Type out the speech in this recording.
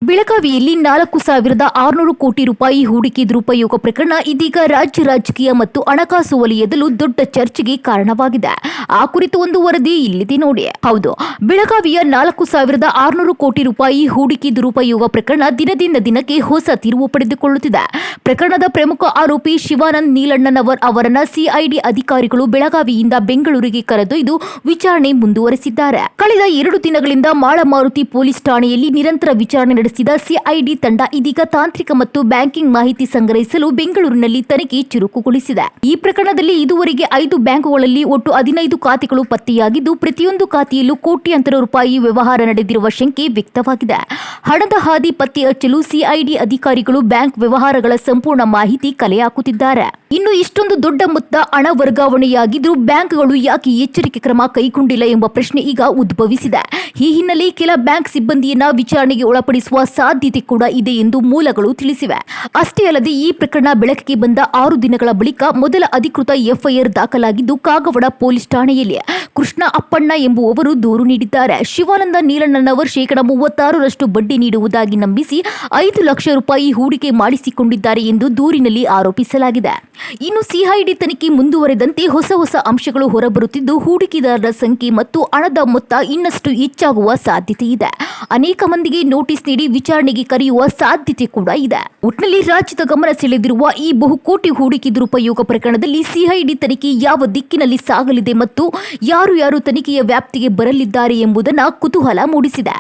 ಬೆಳಗಾವಿಯಲ್ಲಿ 4,600 ಕೋಟಿ ರೂಪಾಯಿ ಹೂಡಿಕೆ ದುರುಪಯೋಗ ಪ್ರಕರಣ ಇದೀಗ ರಾಜ್ಯ ರಾಜಕೀಯ ಮತ್ತು ಹಣಕಾಸು ವಲಯದಲ್ಲೂ ದೊಡ್ಡ ಚರ್ಚೆಗೆ ಕಾರಣವಾಗಿದೆ. ಆ ಕುರಿತು ಒಂದು ವರದಿ ಇಲ್ಲಿದೆ ನೋಡಿ. ಹೌದು, ಬೆಳಗಾವಿಯ 4,600 ಕೋಟಿ ರೂಪಾಯಿ ಹೂಡಿಕೆ ದುರುಪಯೋಗ ಪ್ರಕರಣ ದಿನದಿಂದ ದಿನಕ್ಕೆ ಹೊಸ ತಿರುವು ಪಡೆದುಕೊಳ್ಳುತ್ತಿದೆ. ಪ್ರಕರಣದ ಪ್ರಮುಖ ಆರೋಪಿ ಶಿವಾನಂದ ನೀಲಣ್ಣನವರ್ ಅವರನ್ನ ಸಿಐಡಿ ಅಧಿಕಾರಿಗಳು ಬೆಳಗಾವಿಯಿಂದ ಬೆಂಗಳೂರಿಗೆ ಕರೆದೊಯ್ದು ವಿಚಾರಣೆ ಮುಂದುವರೆಸಿದ್ದಾರೆ. ಕಳೆದ 2 ದಿನಗಳಿಂದ ಮಾಳಮಾರುತಿ ಪೊಲೀಸ್ ಠಾಣೆಯಲ್ಲಿ ನಿರಂತರ ವಿಚಾರಣೆ ನಡೆಸಿದ ಸಿಐಡಿ ತಂಡ ಇದೀಗ ತಾಂತ್ರಿಕ ಮತ್ತು ಬ್ಯಾಂಕಿಂಗ್ ಮಾಹಿತಿ ಸಂಗ್ರಹಿಸಲು ಬೆಂಗಳೂರಿನಲ್ಲಿ ತನಿಖೆ ಚುರುಕುಗೊಳಿಸಿದೆ. ಈ ಪ್ರಕರಣದಲ್ಲಿ ಇದುವರೆಗೆ 5 ಬ್ಯಾಂಕುಗಳಲ್ಲಿ ಒಟ್ಟು 15 ಖಾತೆಗಳು ಪತ್ತೆಯಾಗಿದ್ದು, ಪ್ರತಿಯೊಂದು ಖಾತೆಯಲ್ಲೂ ಕೋಟ್ಯಾಂತರ ರೂಪಾಯಿ ವ್ಯವಹಾರ ನಡೆದಿರುವ ಶಂಕೆ ವ್ಯಕ್ತವಾಗಿದೆ. ಹಣದ ಹಾದಿ ಪತ್ತೆ ಹಚ್ಚಲು ಸಿಐಡಿ ಅಧಿಕಾರಿಗಳು ಬ್ಯಾಂಕ್ ವ್ಯವಹಾರಗಳ ಸಂಪೂರ್ಣ ಮಾಹಿತಿ ಕಲೆ ಹಾಕುತ್ತಿದ್ದಾರೆ. ಇನ್ನು ಇಷ್ಟೊಂದು ದೊಡ್ಡ ಮೊತ್ತ ಹಣ ವರ್ಗಾವಣೆಯಾಗಿದ್ರೂ ಬ್ಯಾಂಕ್ಗಳು ಯಾಕೆ ಎಚ್ಚರಿಕೆ ಕ್ರಮ ಕೈಗೊಂಡಿಲ್ಲ ಎಂಬ ಪ್ರಶ್ನೆ ಈಗ ಉದ್ಭವಿಸಿದೆ. ಈ ಹಿನ್ನೆಲೆ ಕೆಲ ಬ್ಯಾಂಕ್ ಸಿಬ್ಬಂದಿಯನ್ನ ವಿಚಾರಣೆಗೆ ಒಳಪಡಿಸುವ ಸಾಧ್ಯತೆ ಕೂಡ ಇದೆ ಎಂದು ಮೂಲಗಳು ತಿಳಿಸಿವೆ. ಅಷ್ಟೇ ಅಲ್ಲದೆ ಈ ಪ್ರಕರಣ ಬೆಳಕಿಗೆ ಬಂದ 6 ದಿನಗಳ ಬಳಿಕ ಮೊದಲ ಅಧಿಕೃತ ಎಫ್ಐಆರ್ ದಾಖಲಾಗಿದ್ದು, ಕಾಗವಾಡ ಪೊಲೀಸ್ ಠಾಣೆಯಲ್ಲಿ ಕೃಷ್ಣ ಅಪ್ಪಣ್ಣ ಎಂಬುವವರು ದೂರು ನೀಡಿದ್ದಾರೆ. ಶಿವಾನಂದ ನೀಲಣ್ಣನವರ್ 36% ಬಡ್ಡಿ ನೀಡುವುದಾಗಿ ನಂಬಿಸಿ 5 ಲಕ್ಷ ರೂಪಾಯಿ ಹೂಡಿಕೆ ಮಾಡಿಸಿಕೊಂಡಿದ್ದಾರೆ ಎಂದು ದೂರಿನಲ್ಲಿ ಆರೋಪಿಸಲಾಗಿದೆ. ಇನ್ನು ಸಿಐಡಿ ತನಿಖೆ ಮುಂದುವರೆದಂತೆ ಹೊಸ ಅಂಶಗಳು ಹೊರಬರುತ್ತಿದ್ದು, ಹೂಡಿಕೆದಾರರ ಸಂಖ್ಯೆ ಮತ್ತು ಹಣದ ಮೊತ್ತ ಇನ್ನಷ್ಟು ಹೆಚ್ಚಾಗುವ ಸಾಧ್ಯತೆ ಇದೆ. ಅನೇಕ ಮಂದಿಗೆ ನೋಟಿಸ್ ನೀಡಿ ವಿಚಾರಣೆಗೆ ಕರೆಯುವ ಸಾಧ್ಯತೆ ಕೂಡ ಇದೆ. ಒಟ್ಟಿನಲ್ಲಿ ರಾಜ್ಯದ ಗಮನ ಸೆಳೆದಿರುವ ಈ ಬಹುಕೋಟಿ ಹೂಡಿಕೆ ದುರುಪಯೋಗ ಪ್ರಕರಣದಲ್ಲಿ ಸಿಐಡಿ ತನಿಖೆ ಯಾವ ದಿಕ್ಕಿನಲ್ಲಿ ಸಾಗಲಿದೆ ಮತ್ತು ಯಾರು ತನಿಖೆಯ ವ್ಯಾಪ್ತಿಗೆ ಬರಲಿದ್ದಾರೆ ಎಂಬುದನ್ನು ಕುತೂಹಲ ಮೂಡಿಸಿದೆ.